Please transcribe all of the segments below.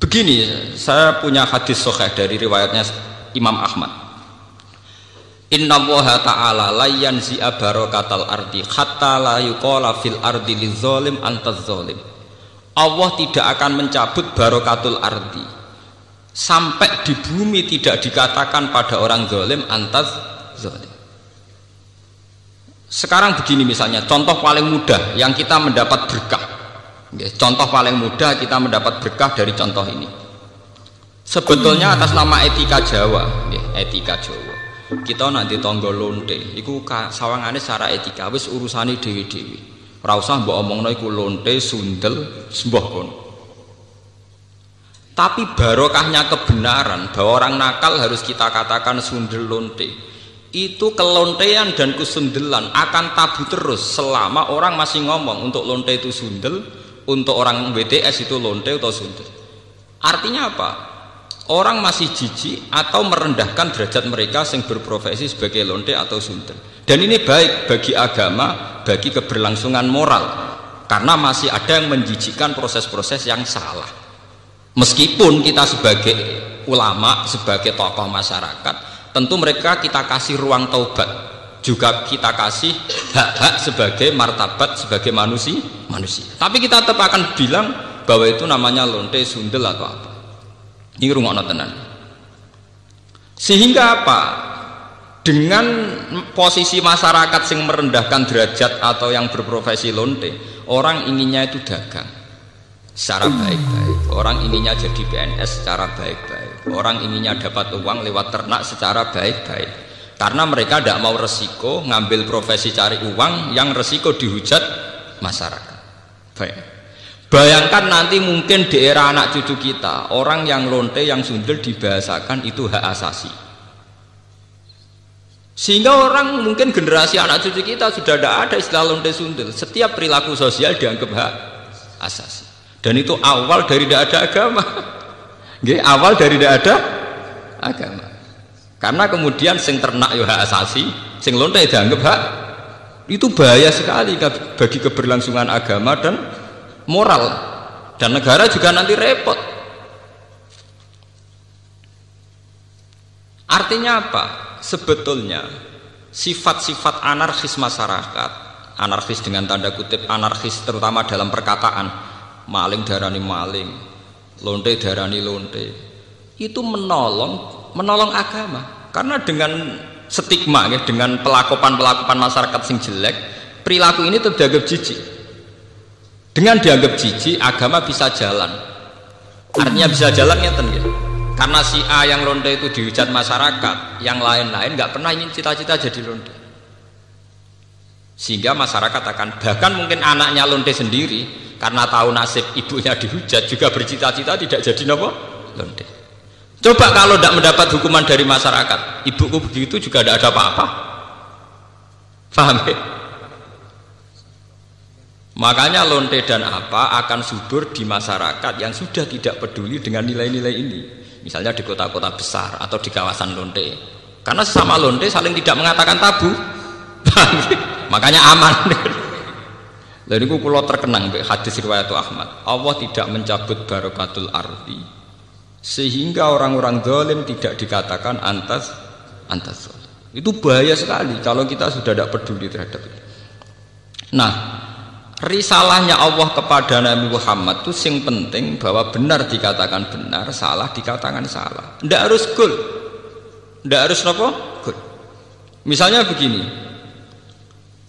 Begini, saya punya hadis sahih dari riwayatnya Imam Ahmad. Inna Allaha ta'ala la yanzi'a barakatal ardi hatta la yuqala fil ardi lizalim antaz zalim. Allah tidak akan mencabut barakatul ardi sampai di bumi tidak dikatakan pada orang zalim antaz zalim. Sekarang begini misalnya, contoh paling mudah yang kita mendapat berkah. Contoh paling mudah kita mendapat berkah dari contoh ini. Sebetulnya atas nama etika Jawa, etika Jawa. Kita nanti tonggo lonte, iku sawangane secara etika wis urusane dewi-dewi. Ora usah mbok omongno iku lonte, sundel, sembah kono. Tapi barokahnya kebenaran bahwa orang nakal harus kita katakan sundel lonte. Itu kelontean dan kesundelan akan tabu terus selama orang masih ngomong untuk lonte itu sundel, untuk orang BTS itu lonte atau sundel. Artinya apa? Orang masih jijik atau merendahkan derajat mereka yang berprofesi sebagai lonte atau sundel. Dan ini baik bagi agama, bagi keberlangsungan moral, karena masih ada yang menjijikkan proses-proses yang salah. Meskipun kita sebagai ulama, sebagai tokoh masyarakat, tentu mereka kita kasih ruang taubat, juga kita kasih hak-hak sebagai martabat, sebagai manusia. Tapi kita tetap akan bilang bahwa itu namanya lonte, sundel atau apa. Ini rungokno tenan. Sehingga apa? Dengan posisi masyarakat yang merendahkan derajat atau yang berprofesi lonte, orang inginnya itu dagang secara baik-baik. Orang inginnya jadi PNS secara baik-baik. Orang inginnya dapat uang lewat ternak secara baik-baik. Karena mereka tidak mau resiko ngambil profesi cari uang yang resiko dihujat masyarakat. Baik. Bayangkan nanti mungkin di era anak cucu kita, orang yang lonte, yang sundel dibahasakan itu hak asasi. Sehingga orang mungkin generasi anak cucu kita sudah tidak ada istilah lonte sundel. Setiap perilaku sosial dianggap hak asasi. Dan itu awal dari tidak ada agama. Awal dari tidak ada agama. Karena kemudian sing ternak yo hak asasi, sing lonte dianggap hak. Itu bahaya sekali bagi keberlangsungan agama dan moral, dan negara juga nanti repot. Artinya apa? Sebetulnya sifat-sifat anarkis masyarakat, anarkis dengan tanda kutip anarkis terutama dalam perkataan, maling darani maling, lonte darani lonte, itu menolong agama. Karena dengan stigma ya, dengan pelakupan masyarakat sing jelek, perilaku ini terdianggap jijik. Dengan dianggap jijik, agama bisa jalan. Artinya bisa jalan ngeten ya. Karena si A yang lonte itu dihujat masyarakat, yang lain-lain nggak pernah ingin cita-cita jadi lonte. Sehingga masyarakat akan, bahkan mungkin anaknya lonte sendiri, karena tahu nasib ibunya dihujat, juga bercita-cita tidak jadi nopo lonte. Coba kalau tidak mendapat hukuman dari masyarakat, ibuku begitu juga tidak ada apa-apa. Paham ya? Makanya lonte dan apa akan subur di masyarakat yang sudah tidak peduli dengan nilai-nilai ini. Misalnya di kota-kota besar atau di kawasan lonte. Karena sesama lonte saling tidak mengatakan tabu. Makanya aman. Lalu itu kalau terkenang hadis riwayat Ahmad, Allah tidak mencabut barakatul ardi sehingga orang-orang zalim tidak dikatakan antas zalim. Itu bahaya sekali kalau kita sudah tidak peduli terhadap itu. Nah, risalahnya Allah kepada Nabi Muhammad itu yang penting bahwa benar dikatakan benar, salah dikatakan salah. Tidak harus gol, tidak harus apa? Gol. Misalnya begini,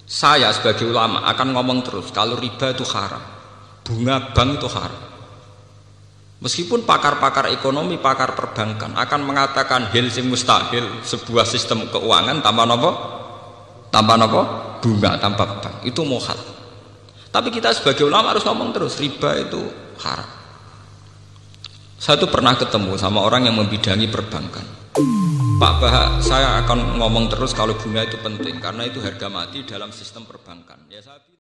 saya sebagai ulama akan ngomong terus kalau riba itu haram, bunga bank itu haram. Meskipun pakar-pakar ekonomi, pakar perbankan akan mengatakan hil sing mustahil, sebuah sistem keuangan tanpa apa? Tanpa apa? Bunga, tanpa bank, itu muhal. Tapi kita sebagai ulama harus ngomong terus, riba itu haram. Saya tuh pernah ketemu sama orang yang membidangi perbankan. Pak Bah, saya akan ngomong terus kalau bunga itu penting, karena itu harga mati dalam sistem perbankan. Ya, saya